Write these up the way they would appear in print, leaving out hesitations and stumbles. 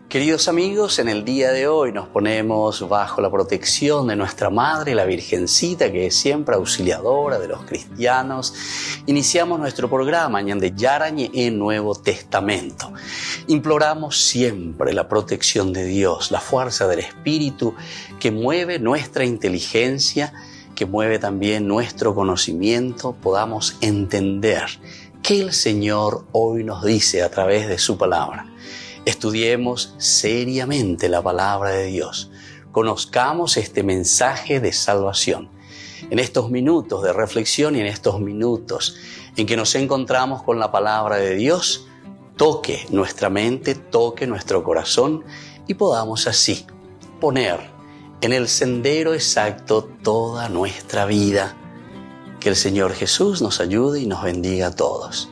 Queridos amigos, en el día de hoy nos ponemos bajo la protección de nuestra Madre, la Virgencita, que es siempre auxiliadora de los cristianos. Iniciamos nuestro programa Ñande Yarañe en Nuevo Testamento. Imploramos siempre la protección de Dios, la fuerza del Espíritu que mueve nuestra inteligencia, que mueve también nuestro conocimiento, podamos entender qué el Señor hoy nos dice a través de su palabra. Estudiemos seriamente la palabra de Dios. Conozcamos este mensaje de salvación. En estos minutos de reflexión y en estos minutos en que nos encontramos con la palabra de Dios, toque nuestra mente, toque nuestro corazón y podamos así poner en el sendero exacto toda nuestra vida. Que el Señor Jesús nos ayude y nos bendiga a todos.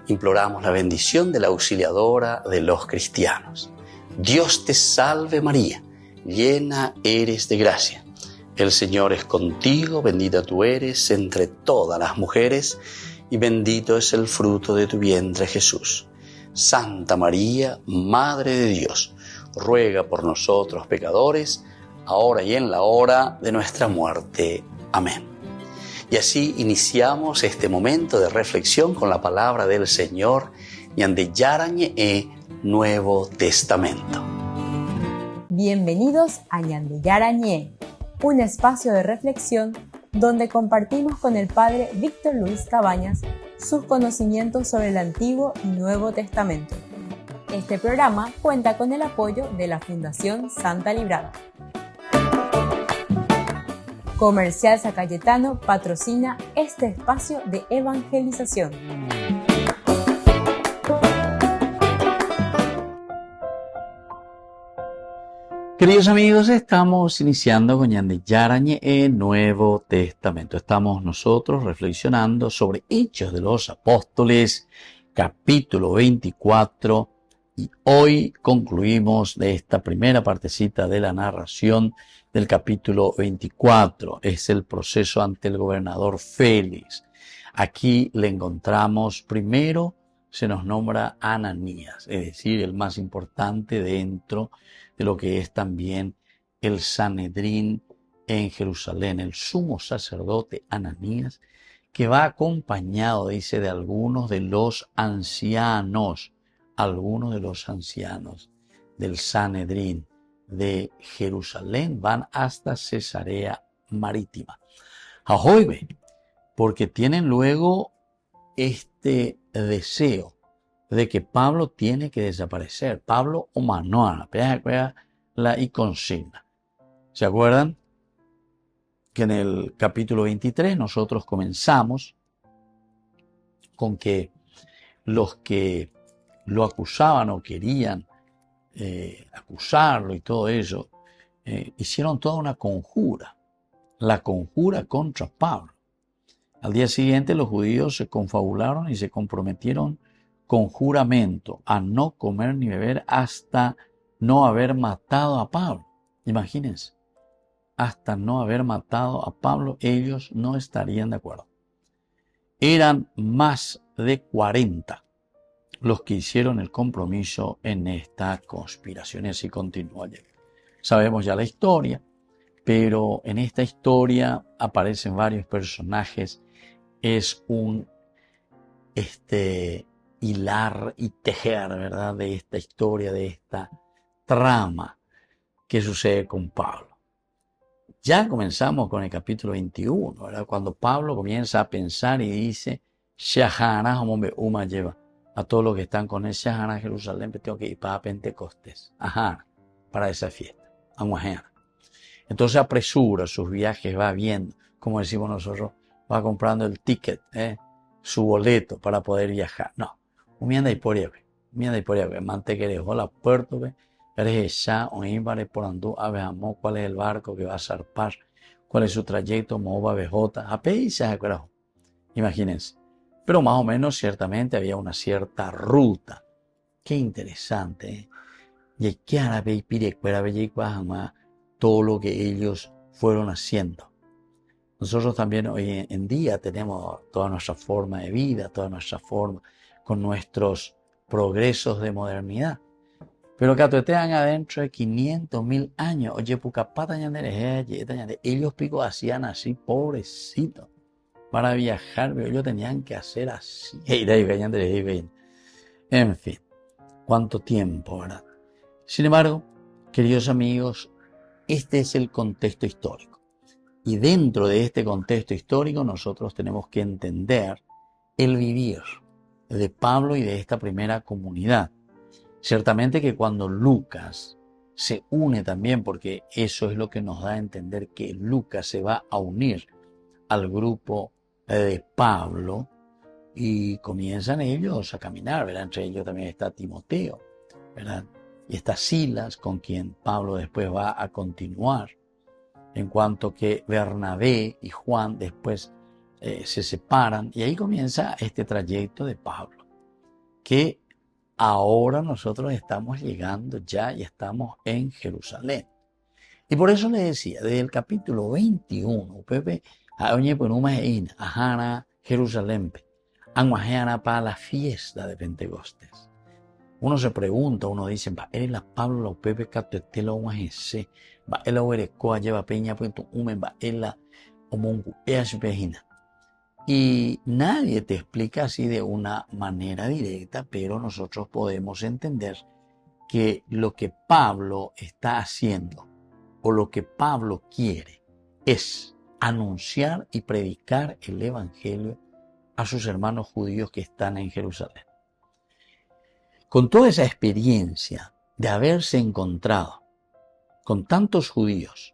Imploramos la bendición de la auxiliadora de los cristianos. Dios te salve María, llena eres de gracia. El Señor es contigo, bendita tú eres entre todas las mujeres y bendito es el fruto de tu vientre Jesús. Santa María, Madre de Dios, ruega por nosotros pecadores, ahora y en la hora de nuestra muerte. Amén. Y así iniciamos este momento de reflexión con la palabra del Señor, Ñande Yarañe Nuevo Testamento. Bienvenidos a Ñande Yarañe, un espacio de reflexión donde compartimos con el Padre Víctor Luis Cabañas sus conocimientos sobre el Antiguo y Nuevo Testamento. Este programa cuenta con el apoyo de la Fundación Santa Librada. Comercial San Cayetano patrocina este espacio de evangelización. Queridos amigos, estamos iniciando con Ñande Yarañe Nuevo Testamento. Estamos nosotros reflexionando sobre Hechos de los Apóstoles, capítulo 24, y hoy concluimos de esta primera partecita de la narración del capítulo 24. Es el proceso ante el gobernador Félix. Aquí le encontramos, primero se nos nombra Ananías, es decir, el más importante dentro de lo que es también el Sanedrín en Jerusalén, el sumo sacerdote Ananías, que va acompañado, dice, de algunos de los ancianos del Sanedrín de Jerusalén, van hasta Cesarea Marítima. Ahoibe, porque tienen luego este deseo de que Pablo tiene que desaparecer. Pablo o Manoana, la y consigna. ¿Se acuerdan? Que en el capítulo 23 nosotros comenzamos con que los que lo acusaban o querían acusarlo y todo eso, hicieron toda una conjura, la conjura contra Pablo. Al día siguiente los judíos se confabularon y se comprometieron con juramento a no comer ni beber hasta no haber matado a Pablo. Imagínense, hasta no haber matado a Pablo, ellos no estarían de acuerdo. Eran más de 40 los que hicieron el compromiso en esta conspiración. Y así continúa. Sabemos ya la historia, pero en esta historia aparecen varios personajes. Es un hilar y tejer, ¿verdad?, de esta historia, de esta trama que sucede con Pablo. Ya comenzamos con el capítulo 21, ¿verdad?, cuando Pablo comienza a pensar y dice, Shahana, Uma lleva a todos los que están con él, Shahana, Jerusalén, tengo que ir para Pentecostés, para esa fiesta, Aguajena. Entonces apresura sus viajes, va viendo, como decimos nosotros, va comprando el ticket, su boleto para poder viajar. No, umienda y por mantequerejo la puerta, eres ya o ímbare por andú, veamos cuál es el barco que va a zarpar, cuál es su trayecto, moba bejota, imagínense. Pero más o menos ciertamente había una cierta ruta. Qué interesante, Y qué árabe y pirecuera todo lo que ellos fueron haciendo. Nosotros también hoy en día tenemos toda nuestra forma de vida, toda nuestra forma, con nuestros progresos de modernidad. Pero que te adentro de 500.000 años. Oye, pucapata ellos pico hacían así, pobrecitos. Para viajar, pero ellos tenían que hacer así. En fin, cuánto tiempo, ¿verdad? Sin embargo, queridos amigos, este es el contexto histórico. Y dentro de este contexto histórico nosotros tenemos que entender el vivir de Pablo y de esta primera comunidad. Ciertamente que cuando Lucas se une también, porque eso es lo que nos da a entender que Lucas se va a unir al grupo de Pablo y comienzan ellos a caminar, ¿verdad? Entre ellos también está Timoteo, ¿verdad? Y está Silas, con quien Pablo después va a continuar, en cuanto que Bernabé y Juan después se separan, y ahí comienza este trayecto de Pablo, que ahora nosotros estamos llegando ya y estamos en Jerusalén. Y por eso le decía, desde el capítulo 21, Pepe, a Jerusalén, para la fiesta de Pentecostés. Uno se pregunta, uno dice, va, eres la Pablo, la Pepe, Catetelo, Guajese, va, el Oberecoa, lleva peña, pues tu umen, va, el la Omongu, y nadie te explica así de una manera directa, pero nosotros podemos entender que lo que Pablo está haciendo o lo que Pablo quiere es anunciar y predicar el evangelio a sus hermanos judíos que están en Jerusalén. Con toda esa experiencia de haberse encontrado con tantos judíos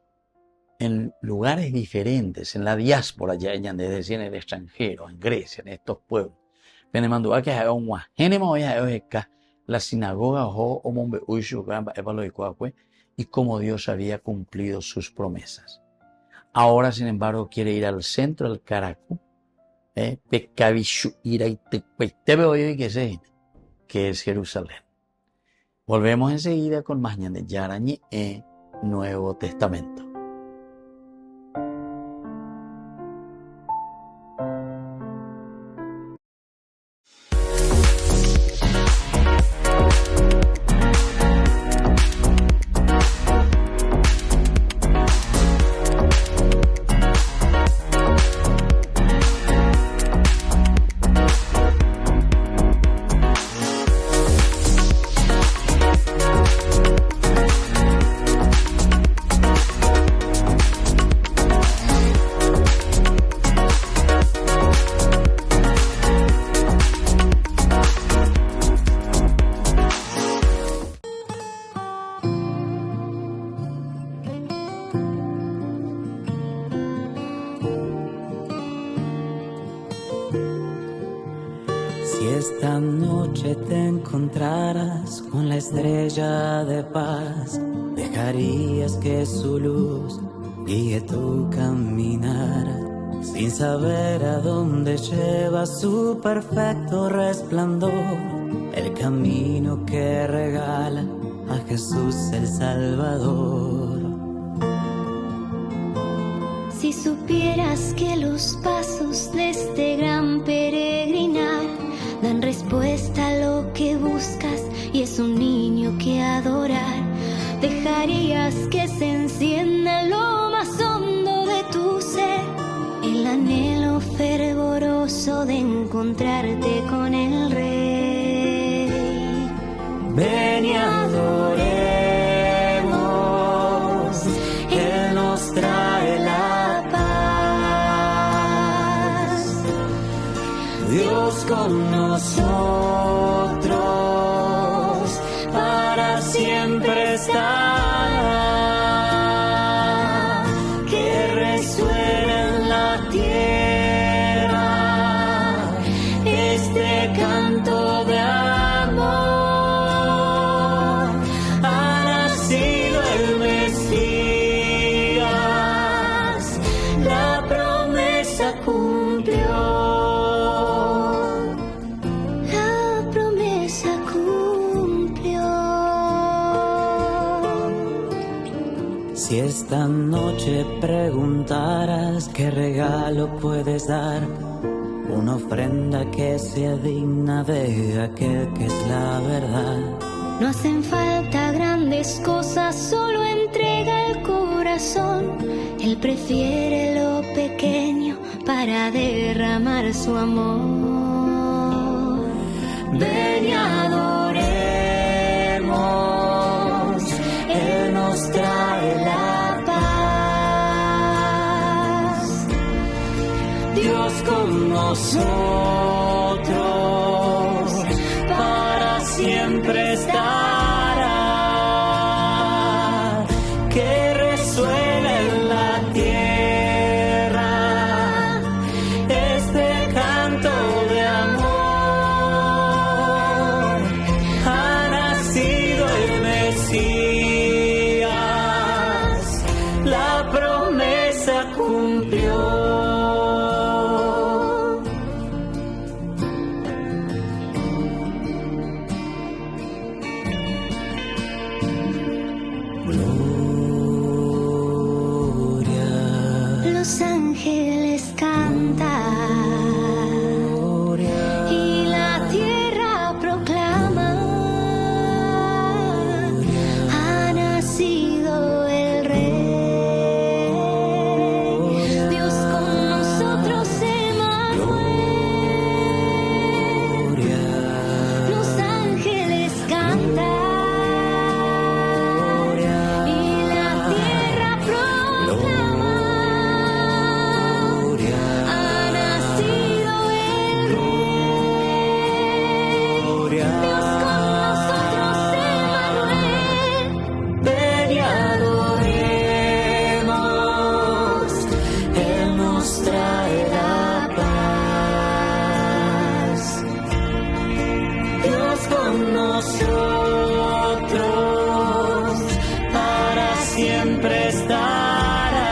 en lugares diferentes, en la diáspora, ya es decir, en el extranjero, en Grecia, en estos pueblos, la sinagoga y cómo Dios había cumplido sus promesas. Ahora, sin embargo, quiere ir al centro del Caracú, que es Jerusalén. Volvemos enseguida con más de Yarañi en Nuevo Testamento. Si esta noche te encontraras con la estrella de paz, dejarías que su luz guíe tu caminar, sin saber a dónde lleva su perfecto resplandor, el camino que regala a Jesús el Salvador. Si supieras que los pasos de este gran peregrinar dan respuesta a lo que buscas y es un niño que adorar, dejarías que se encienda lo más hondo de tu ser, el anhelo fervoroso de encontrarte con el Rey. Ven y adoremos, Él nos trae la paz. Dios con nosotros para siempre está, que resuene en la tierra este canto de amor. Ha nacido el Mesías, la promesa cumplió. Si esta noche preguntaras qué regalo puedes dar, una ofrenda que sea digna de aquel que es la verdad. No hacen falta cosas, solo entrega el corazón. Él prefiere lo pequeño para derramar su amor. Ven y adoremos, Él nos trae la paz. Dios con nosotros, para siempre estará. Que resuene en la tierra este canto de amor. Ha nacido el Mesías, la promesa cumplió. Los ángeles cantan y la tierra proclama: ha nacido el Rey. Dios con nosotros, Emmanuel. Los ángeles cantan y la tierra proclama: nosotros para siempre estará.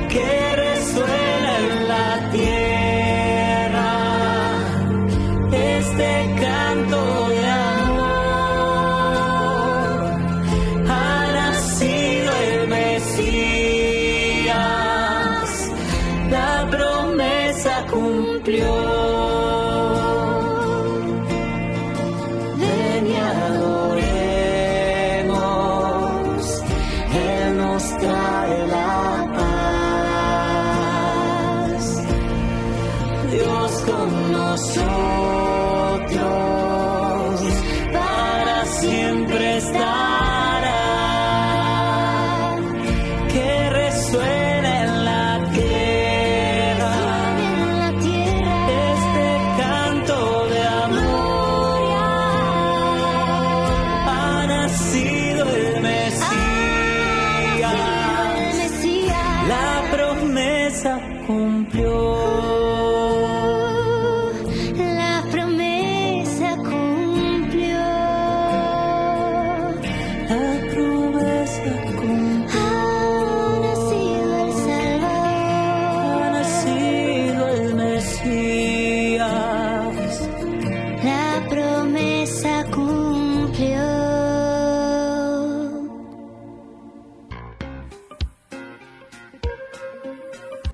Que resuena en la tierra este canto de amor. Ha nacido el Mesías, la promesa cumplió. Nosotros para siempre estará. Que resuene en la tierra este canto de amor. Ha nacido el Mesías, la promesa cumplió.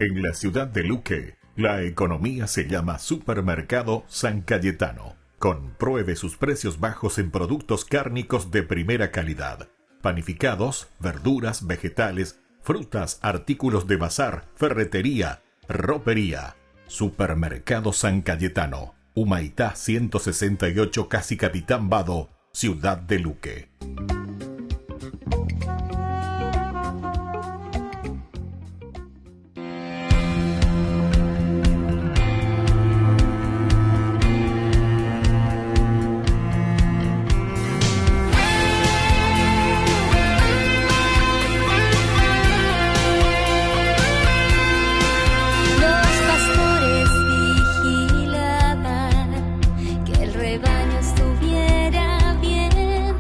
En la ciudad de Luque, la economía se llama Supermercado San Cayetano. Compruebe sus precios bajos en productos cárnicos de primera calidad. Panificados, verduras, vegetales, frutas, artículos de bazar, ferretería, ropería. Supermercado San Cayetano, Humaitá 168, Casi Capitán Vado, ciudad de Luque. Estuviera bien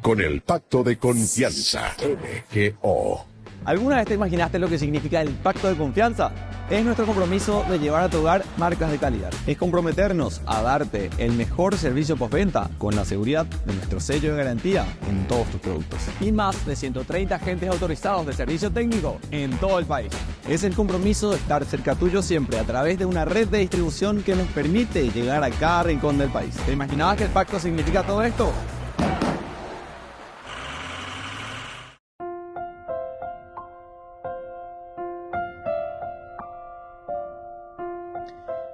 con el Pacto de Confianza. MGO. ¿Alguna vez te imaginaste lo que significa el pacto de confianza? Es nuestro compromiso de llevar a tu hogar marcas de calidad. Es comprometernos a darte el mejor servicio postventa con la seguridad de nuestro sello de garantía en todos tus productos. Y más de 130 agentes autorizados de servicio técnico en todo el país. Es el compromiso de estar cerca tuyo siempre a través de una red de distribución que nos permite llegar a cada rincón del país. ¿Te imaginabas que el pacto significa todo esto?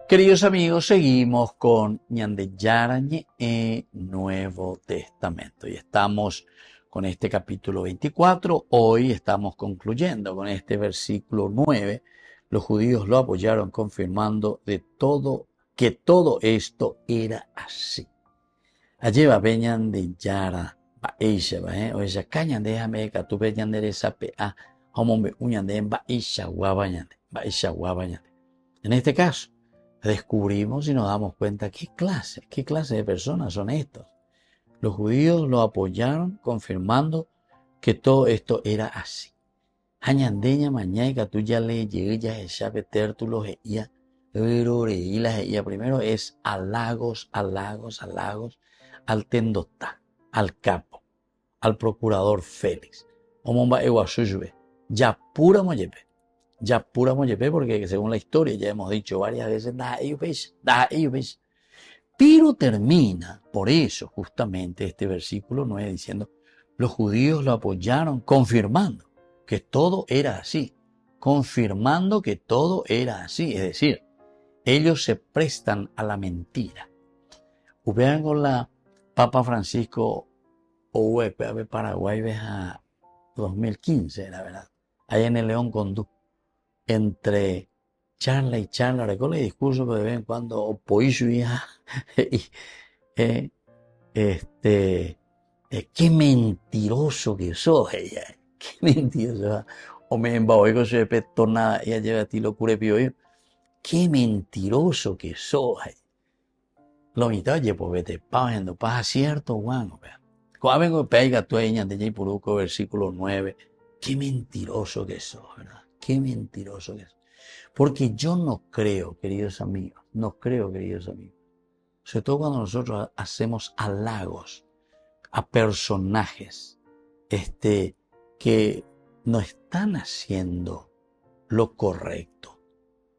Queridos amigos, seguimos con Ñande Yarañe Nuevo Testamento y estamos con este capítulo 24. Hoy estamos concluyendo con este versículo 9. Los judíos lo apoyaron confirmando que todo esto era así. Allí va Ñande Yara, va ella, o ella cañan déjame que tú ve Ñande esa pa, hombre, Ñande va ella guabañande, va ella guabañande. En este caso, descubrimos y nos damos cuenta qué clase de personas son estos. Los judíos lo apoyaron confirmando que todo esto era así. Añandeña mañaica tú ya le llegas esa tértulos ella, primero es halagos al tendotá, al capo, al procurador Félix. Omomba eguasuyube, ya pura moyepe. Ya pura moyepe, porque según la historia ya hemos dicho varias veces, pero termina, por eso justamente este versículo 9 diciendo, los judíos lo apoyaron confirmando que todo era así, es decir, ellos se prestan a la mentira. Vean con la Papa Francisco Ohuepe, Paraguay, a 2015, la verdad, allá en el León Condú. Entre charla y charla, recuerda el discurso que de vez en cuando opoicho qué mentiroso que sos ella, qué mentiroso, o me embaoigo se petona, ella lleva a ti locura pío, qué mentiroso que sos, lo mitad, oye, pues vete, pagando, pasa cierto, guano, cuando vengo pega tú ella de Jay Puruco, versículo 9, qué mentiroso que sos, ¿verdad? Qué mentiroso que es. Porque yo no creo, queridos amigos, sobre todo cuando nosotros hacemos halagos a personajes que no están haciendo lo correcto.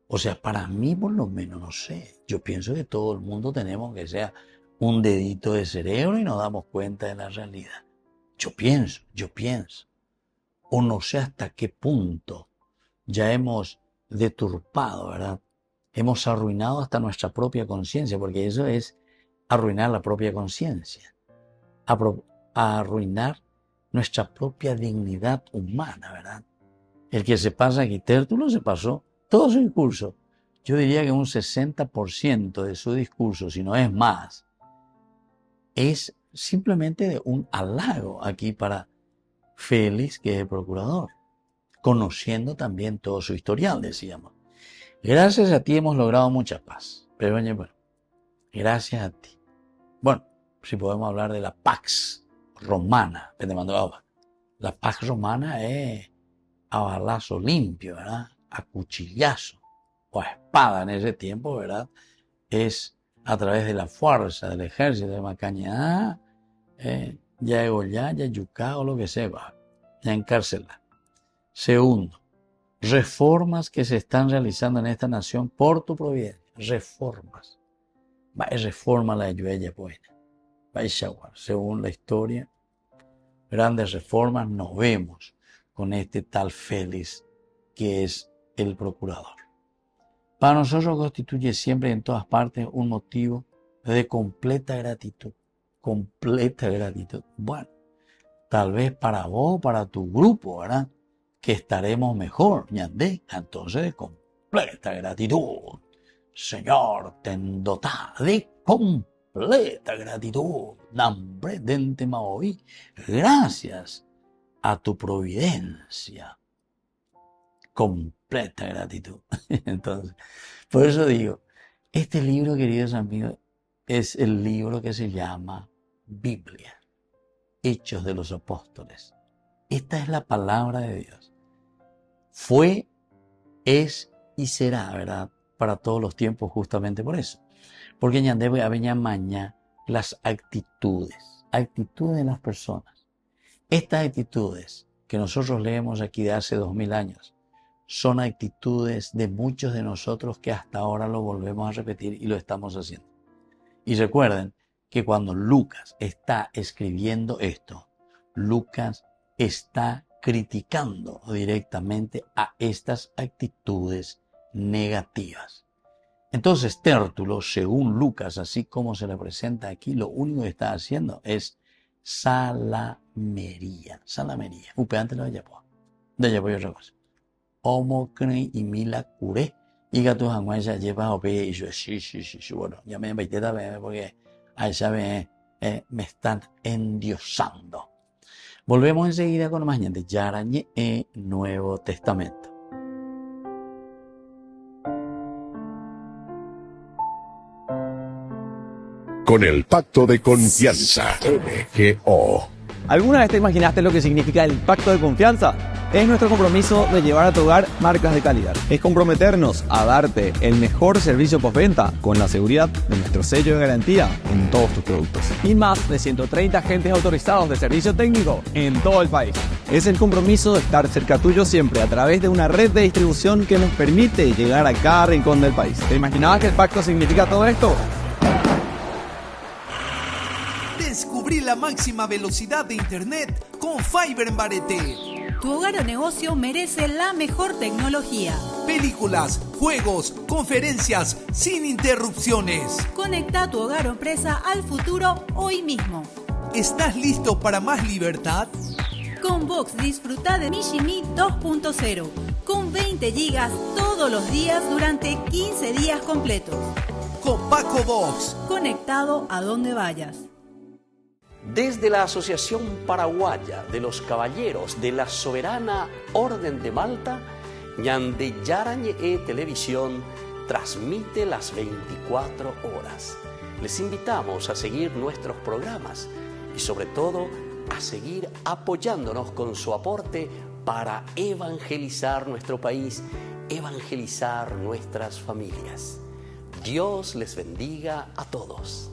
O sea, para mí por lo menos, no sé, yo pienso que todo el mundo tenemos que sea un dedito de cerebro y nos damos cuenta de la realidad. Yo pienso. O no sé hasta qué punto ya hemos deturpado, ¿verdad? Hemos arruinado hasta nuestra propia conciencia, porque eso es arruinar la propia conciencia, arruinar nuestra propia dignidad humana, ¿verdad? El que se pasa aquí, Tértulo se pasó todo su discurso, yo diría que un 60% de su discurso, si no es más, es simplemente un halago aquí para Félix, que es el procurador, conociendo también todo su historial, decíamos. Gracias a ti hemos logrado mucha paz. Pero bueno, gracias a ti. Bueno, si podemos hablar de la Pax Romana, la Pax Romana es a balazo limpio, ¿verdad? A cuchillazo o a espada en ese tiempo, ¿verdad? Es a través de la fuerza del ejército de Macañá, ya Egollá, ya Yucá o lo que sea, ya encarcelar. Segundo, reformas que se están realizando en esta nación por tu providencia. Reformas. Reforma la lluvia buena. Según la historia, grandes reformas nos vemos con este tal Félix que es el procurador. Para nosotros constituye siempre y en todas partes un motivo de completa gratitud. Completa gratitud. Bueno, tal vez para vos, para tu grupo, ¿verdad? Que estaremos mejor, ñandé, entonces de completa gratitud. Señor, ten dotá de completa gratitud. Nambre dente maoí, gracias a tu providencia. Completa gratitud. Entonces, por eso digo, este libro, queridos amigos, es el libro que se llama Biblia. Hechos de los Apóstoles. Esta es la palabra de Dios. Fue, es y será, ¿verdad? Para todos los tiempos, justamente por eso. Porque ya debe haber mañana las actitudes de las personas. Estas actitudes que nosotros leemos aquí de hace 2000 años son actitudes de muchos de nosotros que hasta ahora lo volvemos a repetir y lo estamos haciendo. Y recuerden que cuando Lucas está escribiendo esto, Lucas está criticando directamente a estas actitudes negativas. Entonces Tértulo, según Lucas, así como se le presenta aquí, lo único que está haciendo es salamería. Upeante lo de allá, y otra cosa. Homo crei y mila curé. Y que tus aguas llevas o y yo, sí. Bueno, ya me invité también porque ahí ya me están endiosando. Volvemos enseguida con más de Yarañe Nuevo Testamento. Con el pacto de confianza, MGO. ¿Alguna vez te imaginaste lo que significa el pacto de confianza? Es nuestro compromiso de llevar a tu hogar marcas de calidad. Es comprometernos a darte el mejor servicio postventa con la seguridad de nuestro sello de garantía en todos tus productos. Y más de 130 agentes autorizados de servicio técnico en todo el país. Es el compromiso de estar cerca tuyo siempre a través de una red de distribución que nos permite llegar a cada rincón del país. ¿Te imaginabas que el pacto significa todo esto? Descubrí la máxima velocidad de internet con Fiber en Barete. Tu hogar o negocio merece la mejor tecnología. Películas, juegos, conferencias, sin interrupciones. Conecta tu hogar o empresa al futuro hoy mismo. ¿Estás listo para más libertad? Con Vox disfruta de Mishimi 2.0 con 20 gigas todos los días durante 15 días completos. Con Paco Vox. Conectado a donde vayas. Desde la Asociación Paraguaya de los Caballeros de la Soberana Orden de Malta, Ñande Yarañe Televisión transmite las 24 horas. Les invitamos a seguir nuestros programas y sobre todo a seguir apoyándonos con su aporte para evangelizar nuestro país, evangelizar nuestras familias. Dios les bendiga a todos.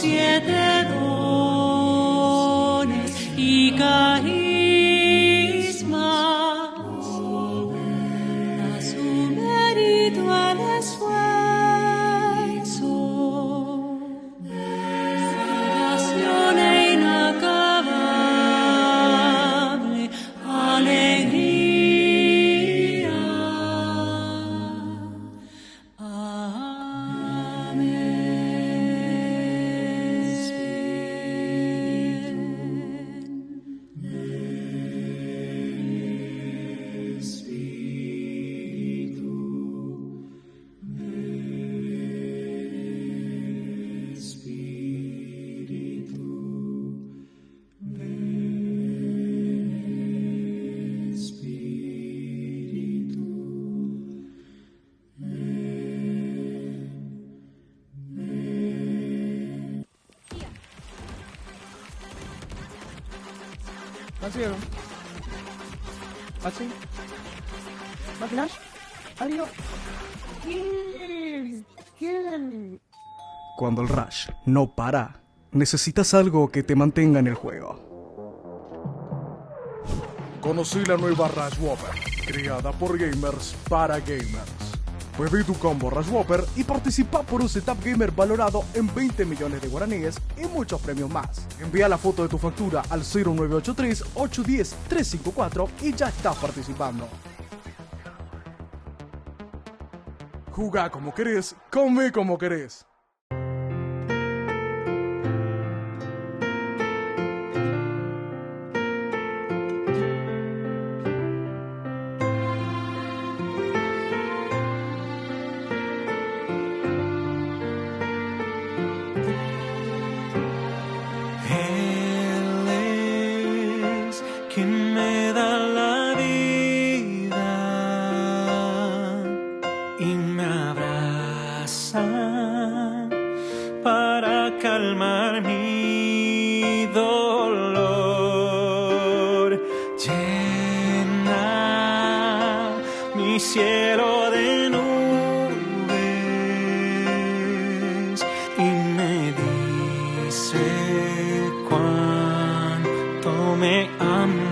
7 dones y carismas, a su mérito el esfuerzo, salvación e inacabable alegría. Nacieron. Así. Máquinas. Adiós. Cuando el rush no para, necesitas algo que te mantenga en el juego. Conocí la nueva Rush Whopper, creada por gamers para gamers. Pedí tu combo Rush Whopper y participa por un setup gamer valorado en 20 millones de guaraníes y muchos premios más. Envía la foto de tu factura al 0983-810-354 y ya estás participando. Jugá como querés, come como querés. Quien me da la vida y me abraza para calmar mi dolor. Llena mi cielo de nubes y me dice cuánto me ama.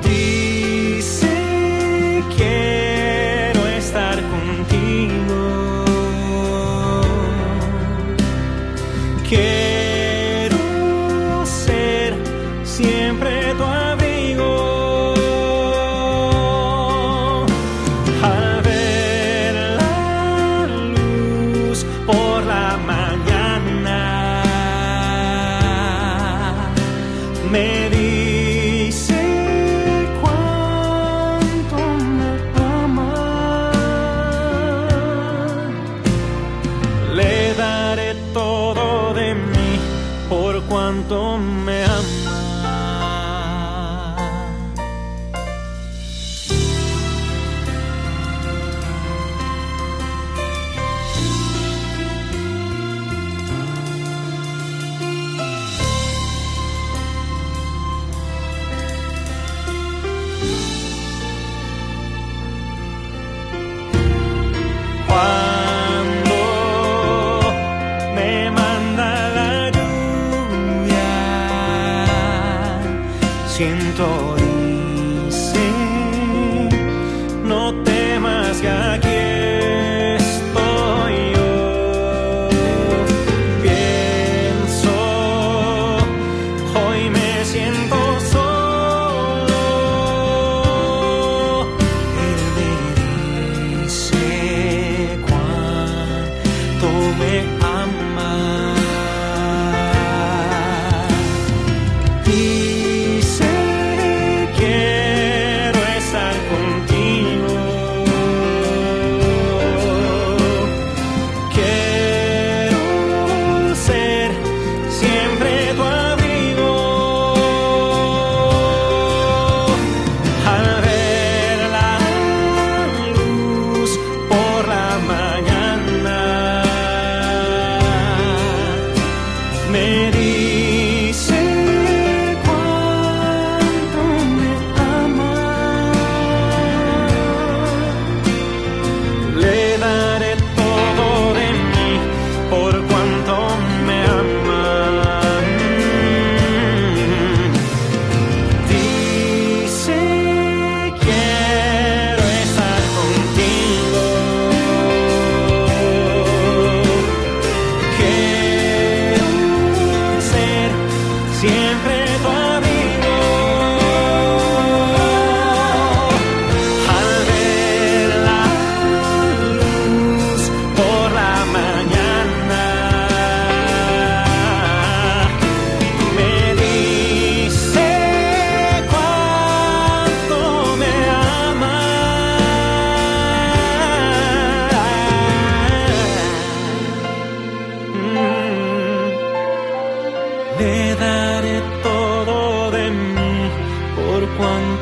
Dice quiero estar contigo, quiero ser siempre tu abrigo. Al ver la luz por la mañana, me dice cuánto me ama. Le daré todo de mí por cuanto me ama. Cuando me manda la lluvia, siento dice, no temas que aquí estoy yo. Pienso, hoy me siento solo. Él me dice cuánto me ama. Dice quiero estar contigo, quiero ser siempre tu abrigo. Al ver la luz por la mañana,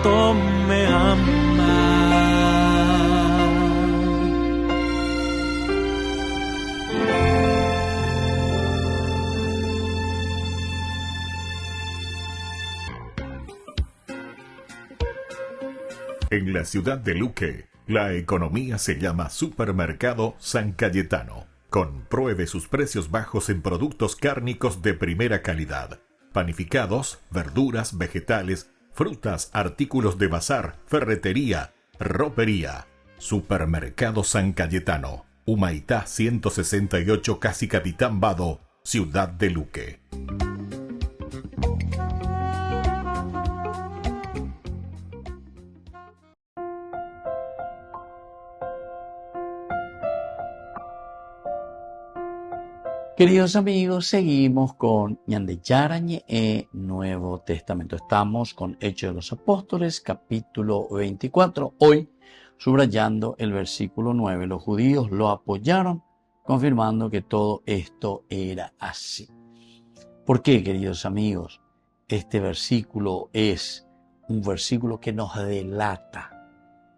cuánto me ama. En la ciudad de Luque, la economía se llama Supermercado San Cayetano. Compruebe sus precios bajos en productos cárnicos de primera calidad. Panificados, verduras, vegetales, frutas, artículos de bazar, ferretería, ropería. Supermercado San Cayetano. Humaitá 168 Casi Capitán Vado, ciudad de Luque. Queridos amigos, seguimos con Ñande Yarañe Nuevo Testamento. Estamos con Hechos de los Apóstoles, capítulo 24. Hoy, subrayando el versículo 9, los judíos lo apoyaron, confirmando que todo esto era así. ¿Por qué, queridos amigos? Este versículo es un versículo que nos delata.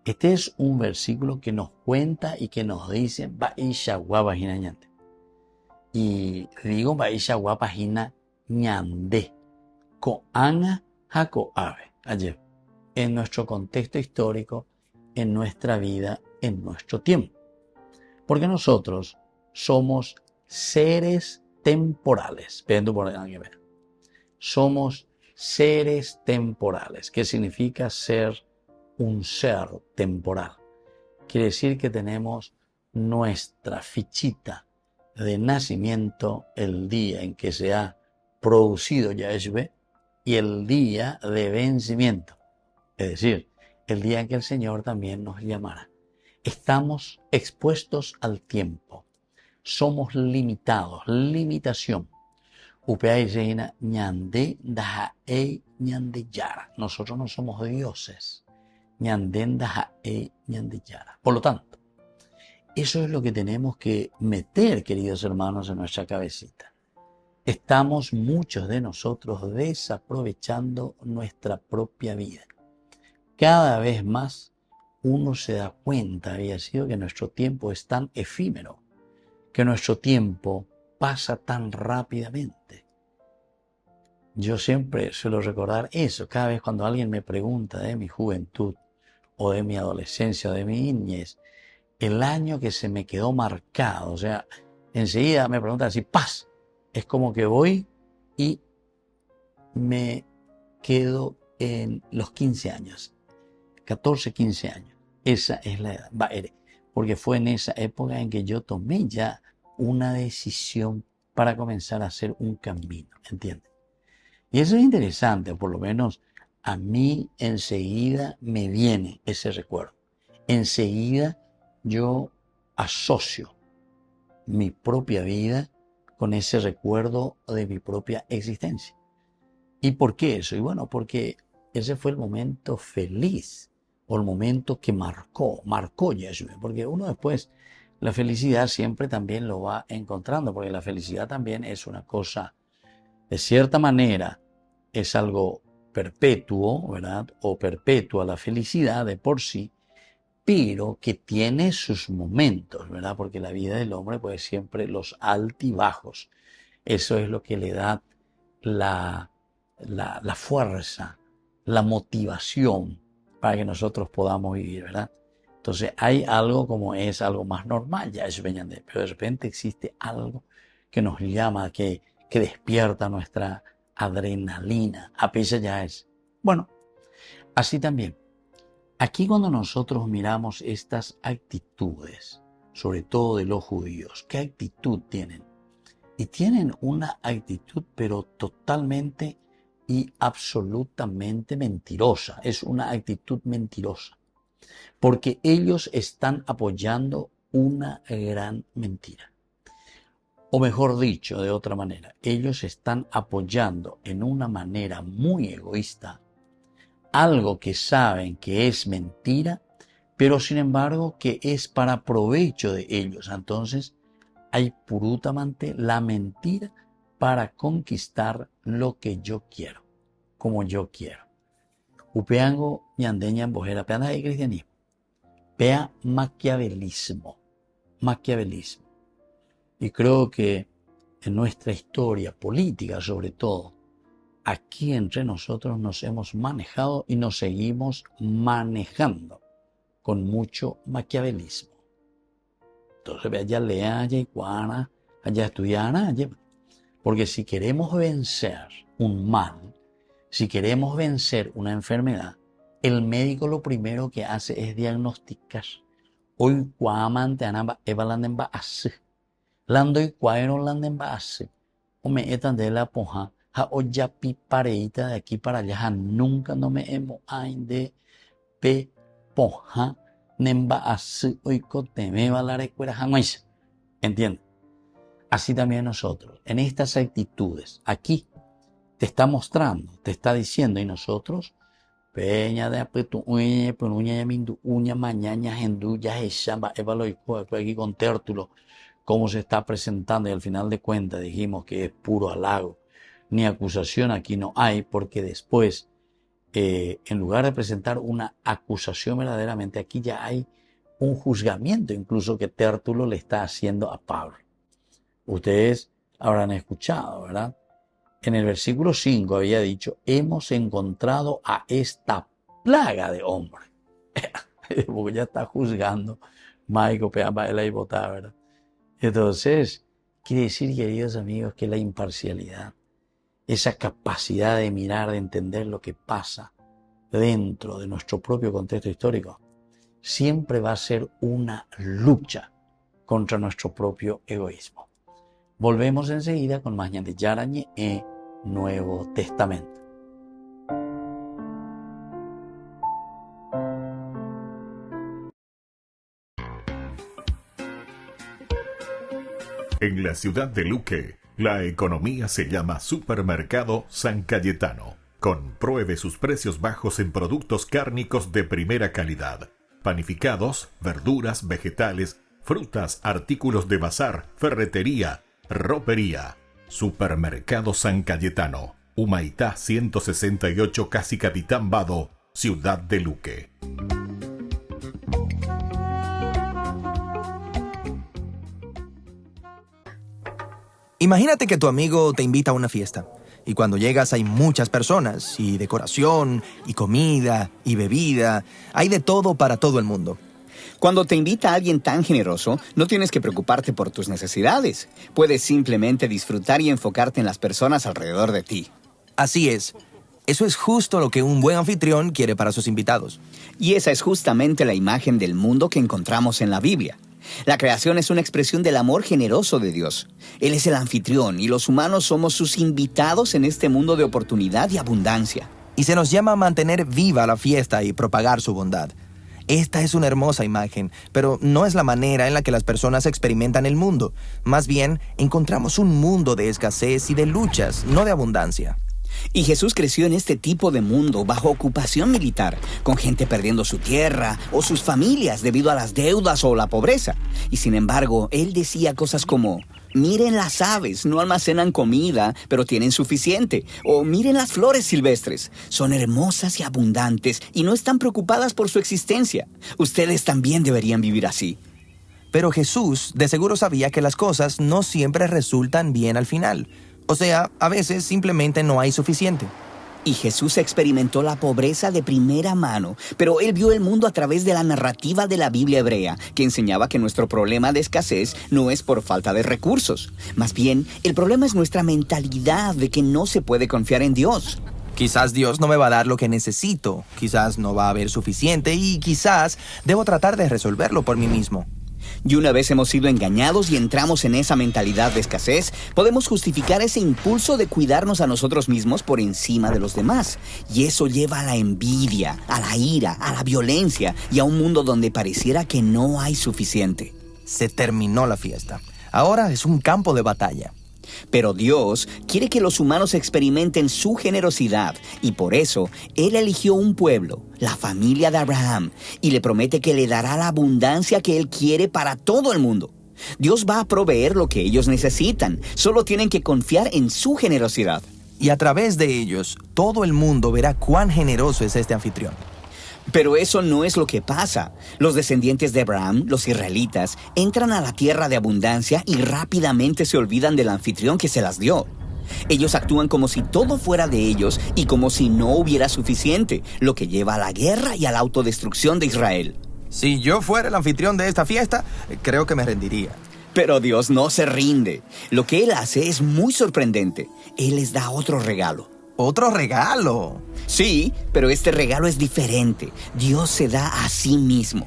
Este es un versículo que nos cuenta y que nos dice, y digo Baishawa página ñande koana hako ave ayer en nuestro contexto histórico, en nuestra vida, en nuestro tiempo, porque nosotros somos seres temporales. Somos seres temporales. ¿Qué significa ser un ser temporal? Quiere decir que tenemos nuestra fichita de nacimiento, el día en que se ha producido Yahshua, y el día de vencimiento, es decir, el día en que el Señor también nos llamará. Estamos expuestos al tiempo, somos limitados, limitación. Nosotros no somos dioses. Por lo tanto, eso es lo que tenemos que meter, queridos hermanos, en nuestra cabecita. Estamos muchos de nosotros desaprovechando nuestra propia vida. Cada vez más uno se da cuenta, había sido, que nuestro tiempo es tan efímero, que nuestro tiempo pasa tan rápidamente. Yo siempre suelo recordar eso, cada vez cuando alguien me pregunta de mi juventud, o de mi adolescencia, o de mi niñez, el año que se me quedó marcado, o sea, enseguida me preguntan así, ¡paz! Es como que voy y me quedo en los 15 años, 14, 15 años. Esa es la edad, porque fue en esa época en que yo tomé ya una decisión para comenzar a hacer un camino, ¿entiendes? Y eso es interesante, por lo menos a mí enseguida me viene ese recuerdo. Enseguida yo asocio mi propia vida con ese recuerdo de mi propia existencia. ¿Y por qué eso? Y bueno, porque ese fue el momento feliz, o el momento que marcó Yahshua. Porque uno después, la felicidad siempre también lo va encontrando, porque la felicidad también es una cosa, de cierta manera, es algo perpetuo, ¿verdad? O perpetua la felicidad de por sí, pero que tiene sus momentos, ¿verdad? Porque la vida del hombre, pues siempre los altibajos. Eso es lo que le da la fuerza, la motivación para que nosotros podamos vivir, ¿verdad? Entonces hay algo como es algo más normal, ya es Beñandé, pero de repente existe algo que nos llama, que despierta nuestra adrenalina, a pesar ya es. Bueno, así también. Aquí cuando nosotros miramos estas actitudes, sobre todo de los judíos, ¿qué actitud tienen? Y tienen una actitud pero totalmente y absolutamente mentirosa. Es una actitud mentirosa. Porque ellos están apoyando una gran mentira. O mejor dicho, de otra manera, ellos están apoyando en una manera muy egoísta algo que saben que es mentira, pero sin embargo que es para provecho de ellos. Entonces hay purutamente la mentira para conquistar lo que yo quiero, como yo quiero. Upeango ñandeña en bojera, peana de cristianismo. Pea maquiavelismo. Y creo que en nuestra historia política, sobre todo, aquí entre nosotros nos hemos manejado y nos seguimos manejando con mucho maquiavelismo. Entonces, allá lea, allá iguana, allá estudiar, allá. Porque si queremos vencer un mal, si queremos vencer una enfermedad, el médico lo primero que hace es diagnosticar. Hoy cuamante anamba evalanden ba hace. Lando y cuaero landen ba hace. O me etan de la poja. Ha oya pipareita de aquí para allá. Nunca no me hemo ain de pe poja. Nemba hace hoy cote me valare cuera jamois. ¿Entiendes? Así también nosotros, en estas actitudes, aquí te está mostrando, te está diciendo, y nosotros, peña de apetu uña, penuña mindu uña, mañana, gendú, ya echamba, evaloico, aquí con Tértulo, cómo se está presentando, y al final de cuentas dijimos que es puro halago, ni acusación aquí no hay, porque después, en lugar de presentar una acusación verdaderamente, aquí ya hay un juzgamiento, incluso que Tértulo le está haciendo a Pablo. Ustedes habrán escuchado, ¿verdad? En el versículo 5 había dicho, hemos encontrado a esta plaga de hombre. Porque ya está juzgando Maico, Peapa, y Botá, ¿verdad? Entonces, quiere decir, queridos amigos, que la imparcialidad, esa capacidad de mirar, de entender lo que pasa dentro de nuestro propio contexto histórico, siempre va a ser una lucha contra nuestro propio egoísmo. Volvemos enseguida con más de Yarañe e Nuevo Testamento. En la ciudad de Luque, la economía se llama Supermercado San Cayetano. Compruebe sus precios bajos en productos cárnicos de primera calidad. Panificados, verduras, vegetales, frutas, artículos de bazar, ferretería, ropería. Supermercado San Cayetano, Humaitá 168, Casi Capitán Vado, Ciudad de Luque. Imagínate que tu amigo te invita a una fiesta y cuando llegas hay muchas personas y decoración y comida y bebida, hay de todo para todo el mundo. Cuando te invita a alguien tan generoso, no tienes que preocuparte por tus necesidades. Puedes simplemente disfrutar y enfocarte en las personas alrededor de ti. Así es. Eso es justo lo que un buen anfitrión quiere para sus invitados. Y esa es justamente la imagen del mundo que encontramos en la Biblia. La creación es una expresión del amor generoso de Dios. Él es el anfitrión y los humanos somos sus invitados en este mundo de oportunidad y abundancia. Y se nos llama a mantener viva la fiesta y propagar su bondad. Esta es una hermosa imagen, pero no es la manera en la que las personas experimentan el mundo. Más bien, encontramos un mundo de escasez y de luchas, no de abundancia. Y Jesús creció en este tipo de mundo bajo ocupación militar, con gente perdiendo su tierra o sus familias debido a las deudas o la pobreza. Y sin embargo, Él decía cosas como: miren las aves, no almacenan comida, pero tienen suficiente. O miren las flores silvestres, son hermosas y abundantes y no están preocupadas por su existencia. Ustedes también deberían vivir así. Pero Jesús de seguro sabía que las cosas no siempre resultan bien al final. O sea, a veces simplemente no hay suficiente. Y Jesús experimentó la pobreza de primera mano, pero Él vio el mundo a través de la narrativa de la Biblia hebrea, que enseñaba que nuestro problema de escasez no es por falta de recursos. Más bien, el problema es nuestra mentalidad de que no se puede confiar en Dios. Quizás Dios no me va a dar lo que necesito, quizás no va a haber suficiente y quizás debo tratar de resolverlo por mí mismo. Y una vez hemos sido engañados y entramos en esa mentalidad de escasez, podemos justificar ese impulso de cuidarnos a nosotros mismos por encima de los demás. Y eso lleva a la envidia, a la ira, a la violencia y a un mundo donde pareciera que no hay suficiente. Se terminó la fiesta. Ahora es un campo de batalla. Pero Dios quiere que los humanos experimenten su generosidad y por eso Él eligió un pueblo, la familia de Abraham, y le promete que le dará la abundancia que Él quiere para todo el mundo. Dios va a proveer lo que ellos necesitan, solo tienen que confiar en su generosidad. Y a través de ellos, todo el mundo verá cuán generoso es este anfitrión. Pero eso no es lo que pasa. Los descendientes de Abraham, los israelitas, entran a la tierra de abundancia y rápidamente se olvidan del anfitrión que se las dio. Ellos actúan como si todo fuera de ellos y como si no hubiera suficiente, lo que lleva a la guerra y a la autodestrucción de Israel. Si yo fuera el anfitrión de esta fiesta, creo que me rendiría. Pero Dios no se rinde. Lo que Él hace es muy sorprendente. Él les da otro regalo. ¿Otro regalo? Sí, pero este regalo es diferente. Dios se da a sí mismo.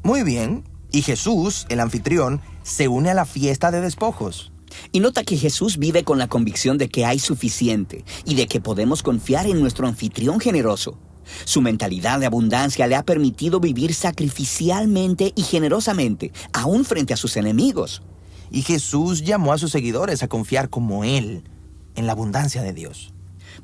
Muy bien. Y Jesús, el anfitrión, se une a la fiesta de despojos. Y nota que Jesús vive con la convicción de que hay suficiente y de que podemos confiar en nuestro anfitrión generoso. Su mentalidad de abundancia le ha permitido vivir sacrificialmente y generosamente, aún frente a sus enemigos. Y Jesús llamó a sus seguidores a confiar como Él en la abundancia de Dios.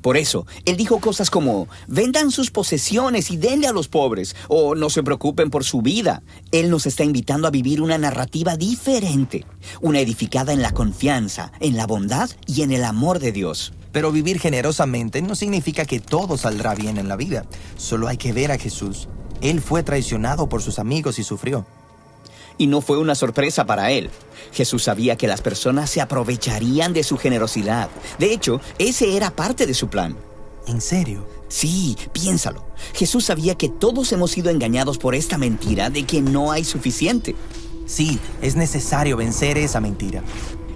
Por eso, Él dijo cosas como, vendan sus posesiones y denle a los pobres, o no se preocupen por su vida. Él nos está invitando a vivir una narrativa diferente, una edificada en la confianza, en la bondad y en el amor de Dios. Pero vivir generosamente no significa que todo saldrá bien en la vida. Solo hay que ver a Jesús. Él fue traicionado por sus amigos y sufrió. Y no fue una sorpresa para Él. Jesús sabía que las personas se aprovecharían de su generosidad. De hecho, ese era parte de su plan. ¿En serio? Sí, piénsalo. Jesús sabía que todos hemos sido engañados por esta mentira de que no hay suficiente. Sí, es necesario vencer esa mentira.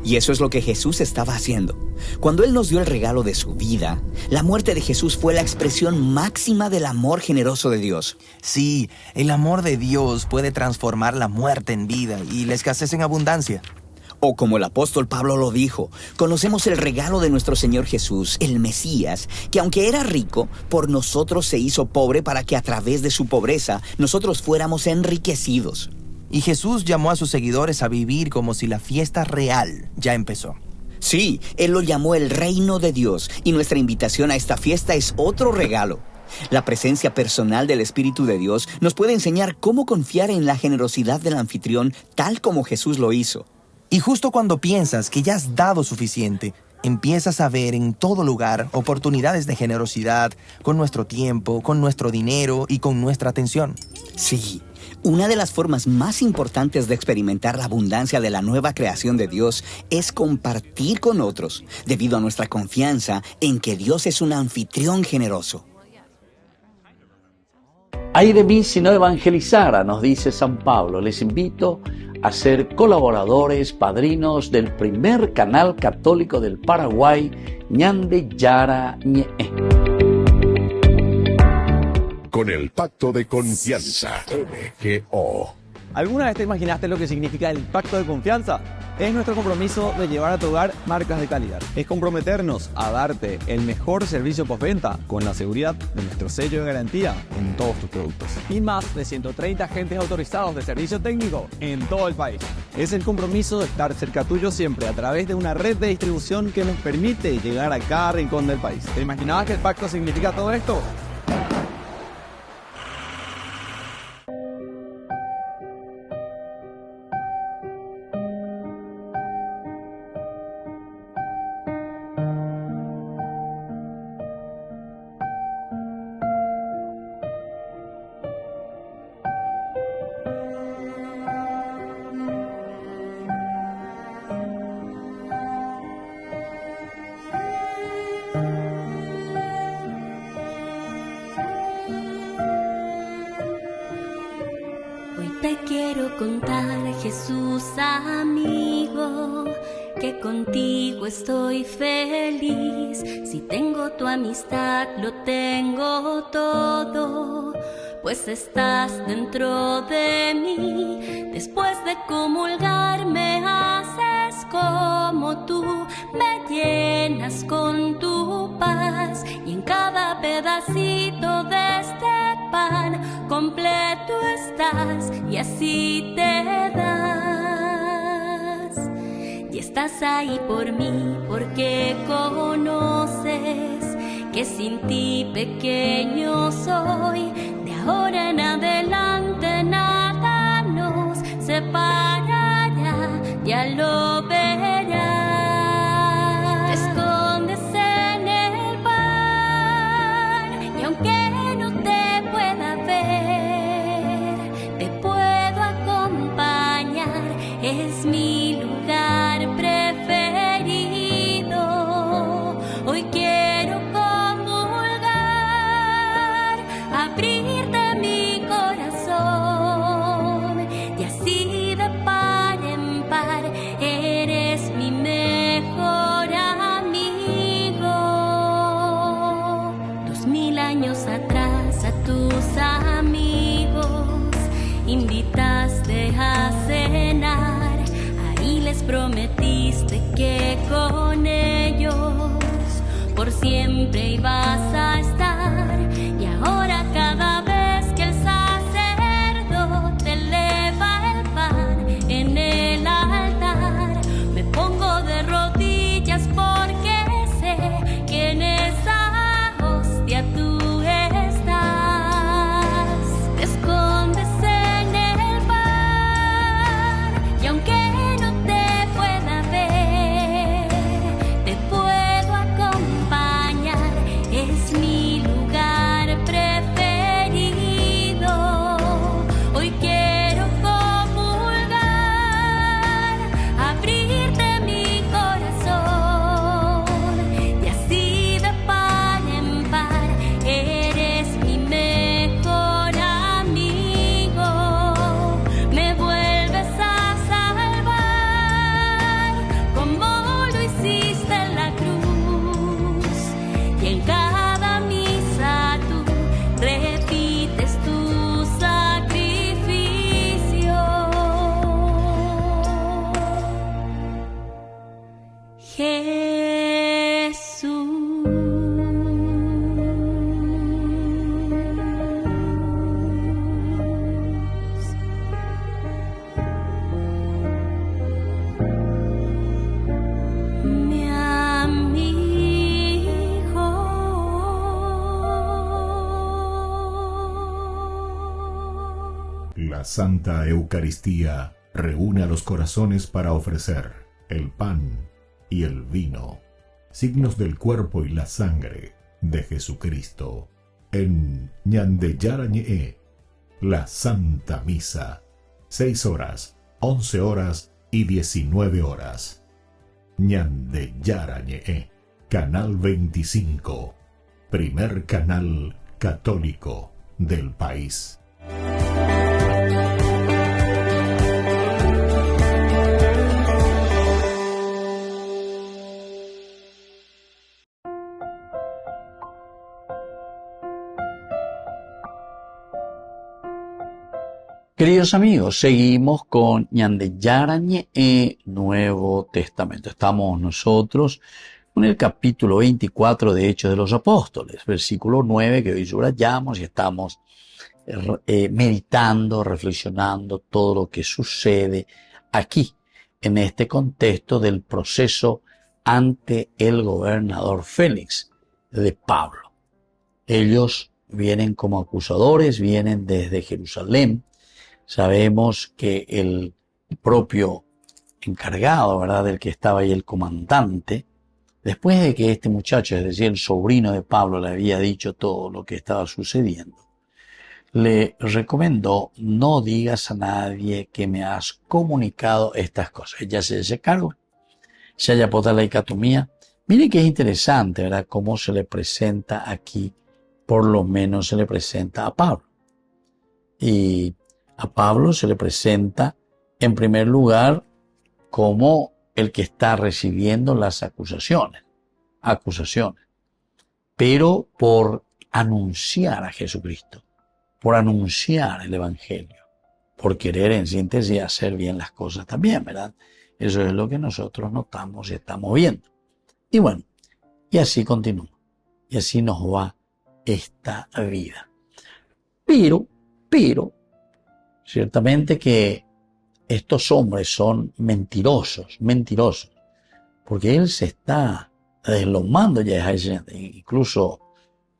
Y eso es lo que Jesús estaba haciendo. Cuando Él nos dio el regalo de su vida, la muerte de Jesús fue la expresión máxima del amor generoso de Dios. Sí, el amor de Dios puede transformar la muerte en vida y la escasez en abundancia. O como el apóstol Pablo lo dijo, conocemos el regalo de nuestro Señor Jesús, el Mesías, que aunque era rico, por nosotros se hizo pobre para que a través de su pobreza nosotros fuéramos enriquecidos. Y Jesús llamó a sus seguidores a vivir como si la fiesta real ya empezó. Sí, Él lo llamó el reino de Dios, y nuestra invitación a esta fiesta es otro regalo. La presencia personal del Espíritu de Dios nos puede enseñar cómo confiar en la generosidad del anfitrión, tal como Jesús lo hizo. Y justo cuando piensas que ya has dado suficiente, empiezas a ver en todo lugar oportunidades de generosidad con nuestro tiempo, con nuestro dinero y con nuestra atención. Sí. Una de las formas más importantes de experimentar la abundancia de la nueva creación de Dios es compartir con otros, debido a nuestra confianza en que Dios es un anfitrión generoso. Ay de mí si no evangelizara, nos dice San Pablo. Les invito a ser colaboradores, padrinos del primer canal católico del Paraguay, Ñande Yara Ñe. Con el pacto de confianza, MGO. ¿Alguna vez te imaginaste lo que significa el pacto de confianza? Es nuestro compromiso de llevar a tu hogar marcas de calidad. Es comprometernos a darte el mejor servicio postventa con la seguridad de nuestro sello de garantía en todos tus productos. Y más de 130 agentes autorizados de servicio técnico en todo el país. Es el compromiso de estar cerca tuyo siempre a través de una red de distribución que nos permite llegar a cada rincón del país. ¿Te imaginabas que el pacto significa todo esto? Te quiero contar, Jesús amigo, que contigo estoy feliz. Si tengo tu amistad, lo tengo todo, pues estás dentro de mí. Después de comulgar me haces como tú, me llenas con tu paz, y en cada pedacito de este pan completo estás, y así te das. Y estás ahí por mí porque conoces que sin ti pequeño soy. De ahora en adelante nada nos separará, ya lo verás. Te escondes en prometiste que con ellos por siempre ibas a estar, y ahora cada vez que el sacerdote eleva el pan en el altar, me pongo de rodillas porque sé que en esa hostia tú estás. Te escondes en el pan y aunque no te pueda ver, te puedo acompañar. Es mi lugar preferido. Hoy quiero comulgar, abrirte mi corazón y así de par en par eres mi mejor amigo. Me vuelves a salvar como lo hiciste en la cruz, y en cada misa tú repites tu sacrificio. Jesús, mi amigo. La Santa Eucaristía reúne a los corazones para ofrecer el pan y el vino, signos del cuerpo y la sangre de Jesucristo. En Ñandeyarañe, la Santa Misa, 6 horas, 11 horas y 19 horas. Ñandeyarañe, Canal 25, primer canal católico del país. Queridos amigos, seguimos con Ñandeyarañe, Nuevo Testamento. Estamos nosotros con el capítulo 24 de Hechos de los Apóstoles, versículo 9, que hoy subrayamos, y estamos meditando, reflexionando todo lo que sucede aquí, en este contexto del proceso ante el gobernador Félix de Pablo. Ellos vienen como acusadores, vienen desde Jerusalén. Sabemos que el propio encargado, ¿verdad?, del que estaba ahí, el comandante, después de que este muchacho, es decir, el sobrino de Pablo, le había dicho todo lo que estaba sucediendo, le recomendó: no digas a nadie que me has comunicado estas cosas. Ella se hace cargo, se haya por la dicotomía. Miren que es interesante, ¿verdad?, cómo se le presenta aquí, por lo menos se le presenta a Pablo. Y a Pablo se le presenta, en primer lugar, como el que está recibiendo las acusaciones, pero por anunciar a Jesucristo, por anunciar el Evangelio, por querer, en síntesis, hacer bien las cosas también, ¿verdad? Eso es lo que nosotros notamos y estamos viendo. Y bueno, y así continúa, y así nos va esta vida. Pero, ciertamente que estos hombres son mentirosos, porque él se está deslomando ya. Incluso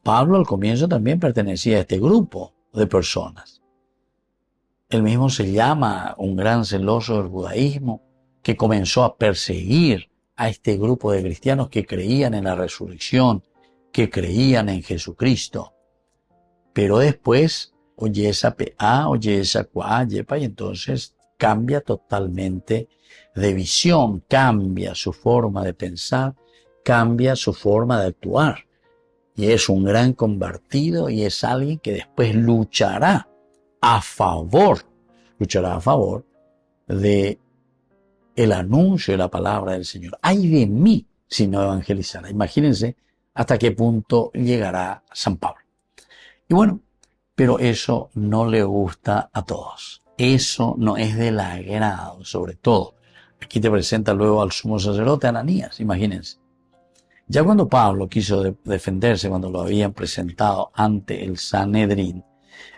Pablo al comienzo también pertenecía a este grupo de personas. Él mismo se llama un gran celoso del judaísmo, que comenzó a perseguir a este grupo de cristianos que creían en la resurrección, que creían en Jesucristo. Pero después oye esa PA, oye esa cuá, yepa, y entonces cambia totalmente de visión, cambia su forma de pensar, cambia su forma de actuar. Y es un gran convertido y es alguien que después luchará a favor de el anuncio de la palabra del Señor. ¡Ay de mí si no evangelizara! Imagínense hasta qué punto llegará San Pablo. Y bueno, pero eso no le gusta a todos. Eso no es del agrado, sobre todo, Aquí te presenta luego al sumo sacerdote Ananías, imagínense. Ya cuando Pablo quiso defenderse, cuando lo habían presentado ante el Sanedrín,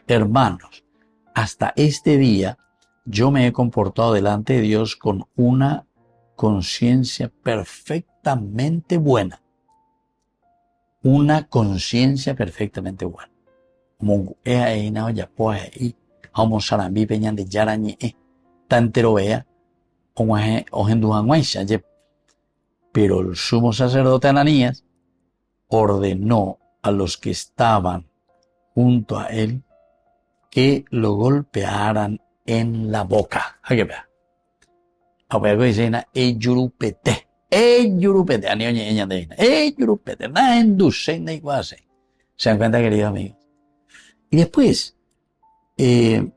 hermanos, hasta este día yo me he comportado delante de Dios con una conciencia perfectamente buena. Una conciencia perfectamente buena. Como ya pues ahí, vamos a la peñan de yarañe, tantero vea, pero el sumo sacerdote Ananías ordenó a los que estaban junto a él que lo golpearan en la boca. ¿A qué vea? A ver, que dice, yurupete, anioñeña de yurupete, na induce, na iguase. ¿Se dan cuenta, queridos amigos? Y después, en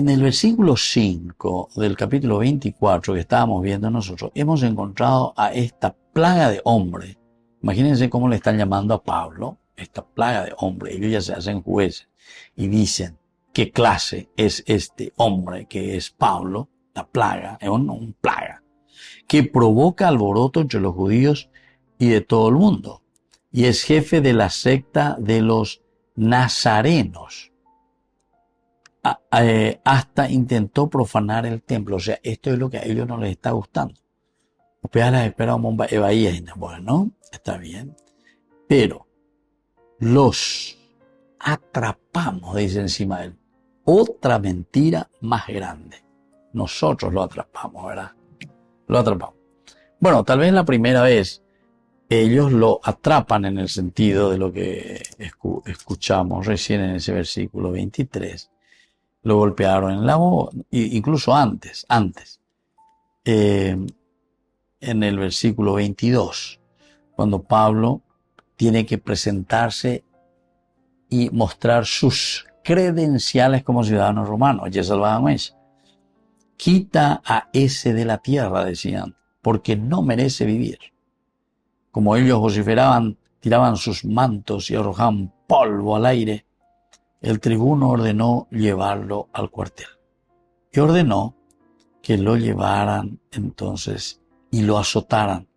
el versículo 5 del capítulo 24 que estábamos viendo nosotros, hemos encontrado a esta plaga de hombres. Imagínense cómo le están llamando a Pablo, esta plaga de hombres. Ellos ya se hacen jueces y dicen qué clase es este hombre que es Pablo, la plaga, es un plaga, que provoca alboroto entre los judíos y de todo el mundo. Y es jefe de la secta de los nazarenos. Hasta intentó profanar el templo. O sea, esto es lo que a ellos no les está gustando. Bueno, está bien. Pero los atrapamos, dice encima de él. Otra mentira más grande. Nosotros lo atrapamos, ¿verdad? Lo atrapamos. Bueno, tal vez la primera vez ellos lo atrapan en el sentido de lo que escuchamos recién en ese versículo 23. Lo golpearon en la voz, incluso antes. En el versículo 22, cuando Pablo tiene que presentarse y mostrar sus credenciales como ciudadano romano. Ya salvaban eso. Quita a ese de la tierra, decían, porque no merece vivir. Como ellos vociferaban, tiraban sus mantos y arrojaban polvo al aire, el tribuno ordenó llevarlo al cuartel. Y ordenó que lo llevaran entonces y lo azotaran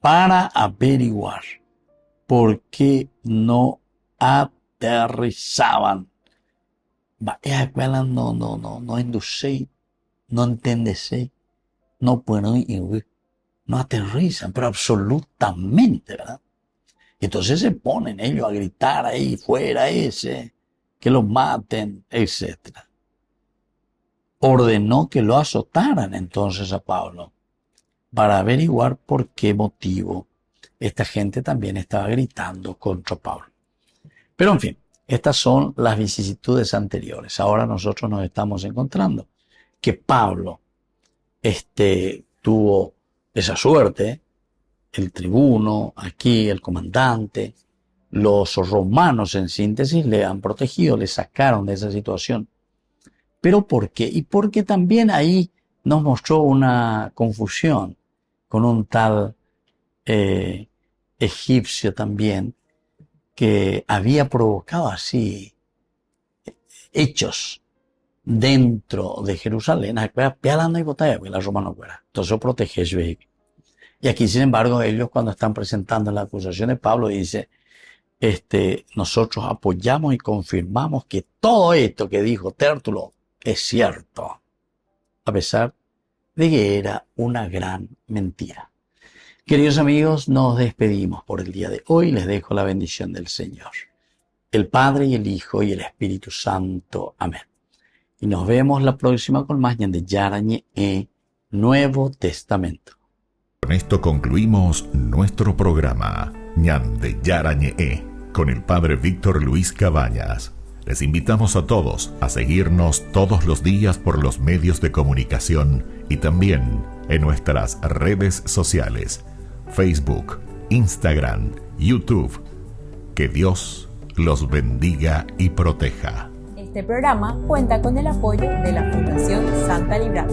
para averiguar por qué no aterrizaban. No induce, no entendese, no pueden ir, no aterrizan, pero absolutamente, ¿verdad? Entonces se ponen ellos a gritar ahí, fuera ese, que lo maten, etc. Ordenó que lo azotaran entonces a Pablo para averiguar por qué motivo esta gente también estaba gritando contra Pablo. Pero en fin, estas son las vicisitudes anteriores. Ahora nosotros nos estamos encontrando que Pablo tuvo esa suerte, el tribuno, aquí el comandante, los romanos en síntesis le han protegido, le sacaron de esa situación. ¿Pero por qué? Y porque también ahí nos mostró una confusión con un tal egipcio también que había provocado así hechos dentro de Jerusalén. Entonces protege su egipcio. Y aquí, sin embargo, ellos cuando están presentando la acusación de Pablo, dice, nosotros apoyamos y confirmamos que todo esto que dijo Tértulo es cierto, a pesar de que era una gran mentira. Queridos amigos, nos despedimos por el día de hoy. Les dejo la bendición del Señor, el Padre y el Hijo y el Espíritu Santo. Amén. Y nos vemos la próxima con más de Yarañe Nuevo Testamento. Con esto concluimos nuestro programa Ñan de Yarañe con el Padre Víctor Luis Cabañas. Les invitamos a todos a seguirnos todos los días por los medios de comunicación y también en nuestras redes sociales, Facebook, Instagram, YouTube. Que Dios los bendiga y proteja. Este programa cuenta con el apoyo de la Fundación Santa Librada.